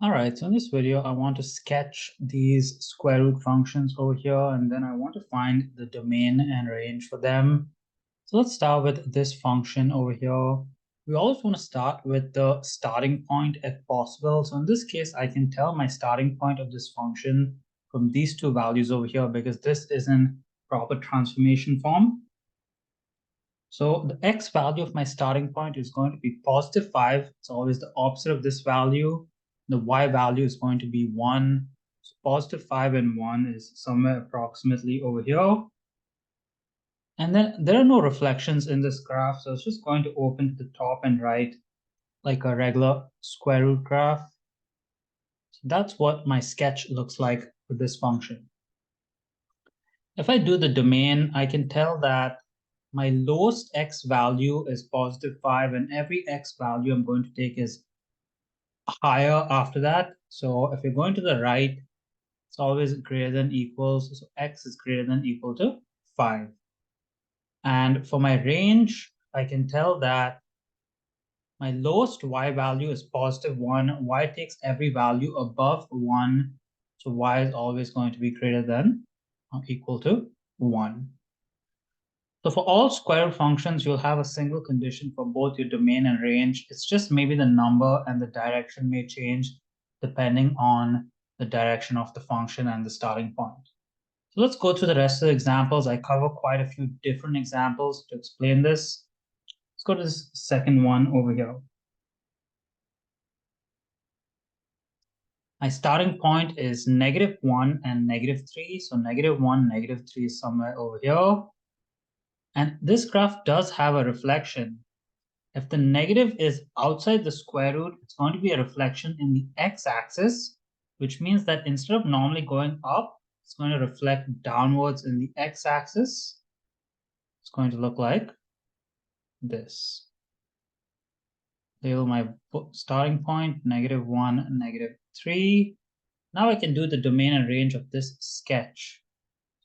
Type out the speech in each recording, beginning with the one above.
All right, so in this video, I want to sketch these square root functions over here, and then I want to find the domain and range for them. So let's start with this function over here. We always want to start with the starting point if possible. So in this case, I can tell my starting point of this function from these two values over here because this is in proper transformation form. So the x value of my starting point is going to be positive 5. It's always the opposite of this value. The y value is going to be 1. So positive 5 and 1 is somewhere approximately over here. And then there are no reflections in this graph, so it's just going to open to the top and right like a regular square root graph. So that's what my sketch looks like for this function. If I do the domain, I can tell that my lowest x value is positive 5, and every x value I'm going to take is higher after that. So if you're going to the right, it's always greater than equals. So x is greater than equal to 5. And for my range, I can tell that my lowest y value is positive 1. Y takes every value above 1. So y is always going to be greater than or equal to 1. So for all square root functions, you'll have a single condition for both your domain and range. It's just maybe the number and the direction may change depending on the direction of the function and the starting point. So let's go through the rest of the examples. I cover quite a few different examples to explain this. Let's go to this second one over here. My starting point is -1 and -3. So -1, -3 is somewhere over here. And this graph does have a reflection. If the negative is outside the square root, it's going to be a reflection in the x-axis, which means that instead of normally going up, it's going to reflect downwards in the x-axis. It's going to look like this. Label my starting point, -1, -3. Now I can do the domain and range of this sketch.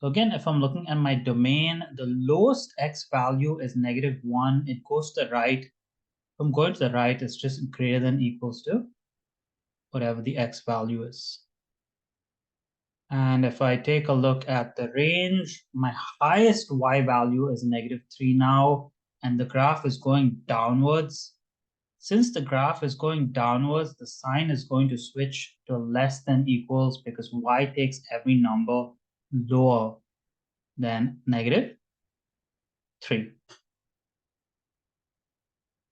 So again, if I'm looking at my domain, the lowest x value is -1. It goes to the right. If I'm going to the right, it's just greater than equals to whatever the x value is. And if I take a look at the range, my highest y value is -3 now, and the graph is going downwards. Since the graph is going downwards, the sign is going to switch to less than equals because y takes every number lower than -3.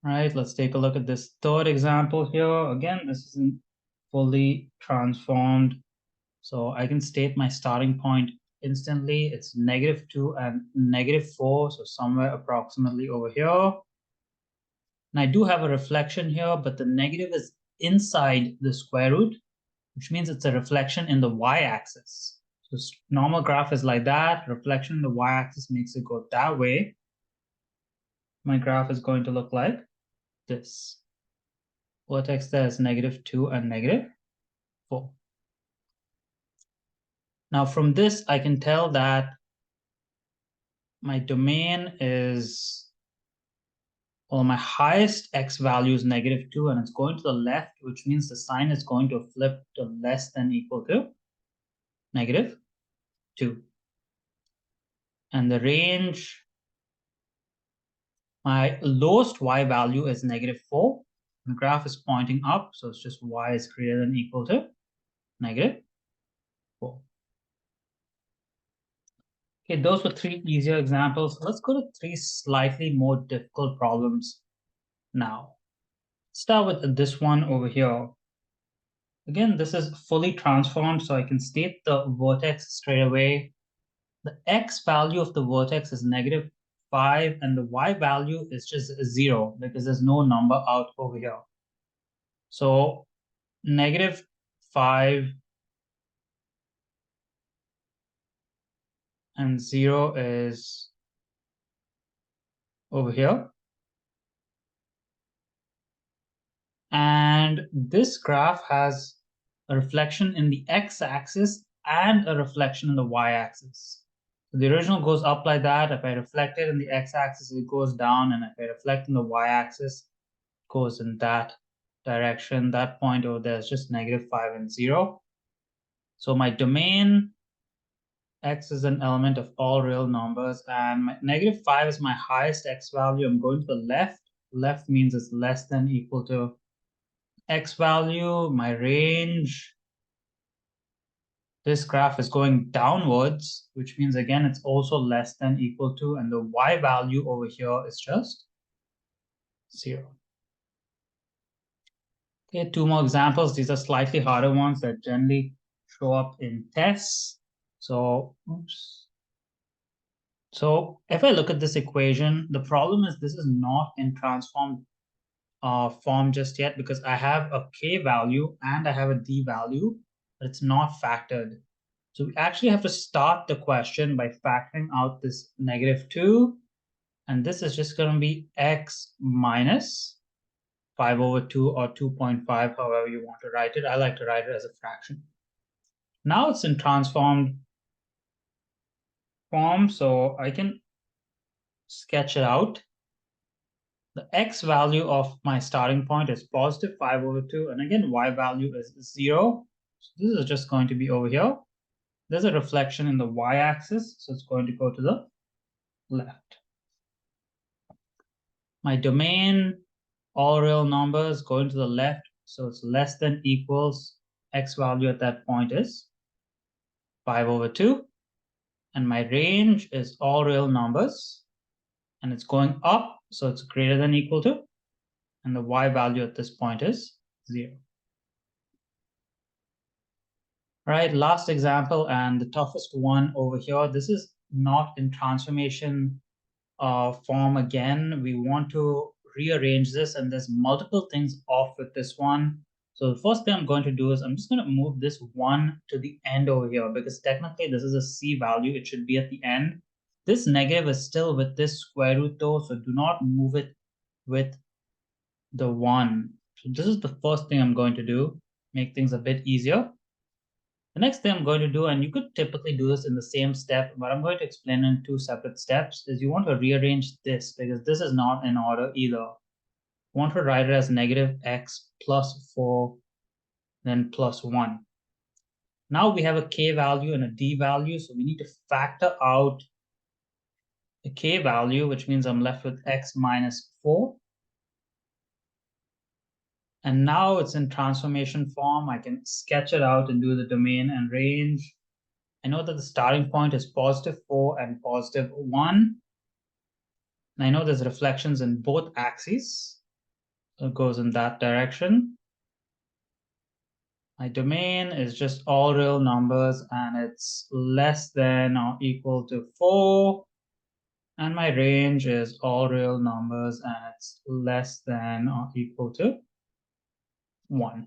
All right, let's take a look at this third example here. Again, this isn't fully transformed. So I can state my starting point instantly. It's -2 and -4, so somewhere approximately over here. And I do have a reflection here, but the negative is inside the square root, which means it's a reflection in the y-axis. So normal graph is like that. Reflection in the y-axis makes it go that way. My graph is going to look like this. Vertex there is -2 and -4. Now from this, I can tell that my domain is, well, my highest x value is -2, and it's going to the left, which means the sign is going to flip to less than equal to -2. And the range, my lowest y value is -4. The graph is pointing up, so it's just y is greater than equal to -4. Okay, those were 3 easier examples. Let's go to 3 slightly more difficult problems now. Start with this one over here. Again, this is fully transformed, so I can state the vertex straight away. The x value of the vertex is -5, and the y value is just 0 because there's no number out over here. So -5 and 0 is over here. And this graph has a reflection in the x-axis and a reflection in the y-axis. So the original goes up like that. If I reflect it in the x-axis, it goes down. And if I reflect in the y-axis, it goes in that direction. That point over there is just -5 and 0. So my domain x is an element of all real numbers, and my -5 is my highest x value. I'm going to the left. Left means it's less than equal to x value. My range, this graph is going downwards, which means again it's also less than equal to, and the y value over here is just 0. Okay, 2 more examples. These are slightly harder ones that generally show up in tests. So, oops. So if I look at this equation, the problem is this is not in transformed form just yet because I have a k value and I have a d value, but it's not factored. So we actually have to start the question by factoring out this -2, and this is just going to be x minus 5/2 or 2.5, however you want to write it. I like to write it as a fraction. Now it's in transformed form, so I can sketch it out. The x value of my starting point is positive 5/2, and again, y value is 0. So this is just going to be over here. There's a reflection in the y-axis, so it's going to go to the left. My domain, all real numbers going to the left, so it's less than equals x value at that point is 5/2. And my range is all real numbers, and it's going up, so it's greater than equal to, and the y value at this point is 0. All right, last example, and the toughest one over here. This is not in transformation form again. We want to rearrange this, and there's multiple things off with this one. So the first thing I'm going to do is I'm just going to move this 1 to the end over here, because technically this is a c value. It should be at the end. This negative is still with this square root though, so do not move it with the 1. So this is the first thing I'm going to do, make things a bit easier. The next thing I'm going to do, and you could typically do this in the same step, but I'm going to explain in 2 separate steps, is you want to rearrange this because this is not in order either. You want to write it as -x plus 4, then plus 1. Now we have a k value and a d value, so we need to factor out the k value, which means I'm left with x minus 4. And now it's in transformation form. I can sketch it out and do the domain and range. I know that the starting point is +4 and +1. And I know there's reflections in both axes. So it goes in that direction. My domain is just all real numbers, and it's less than or equal to 4. And my range is all real numbers, and it's less than or equal to 1.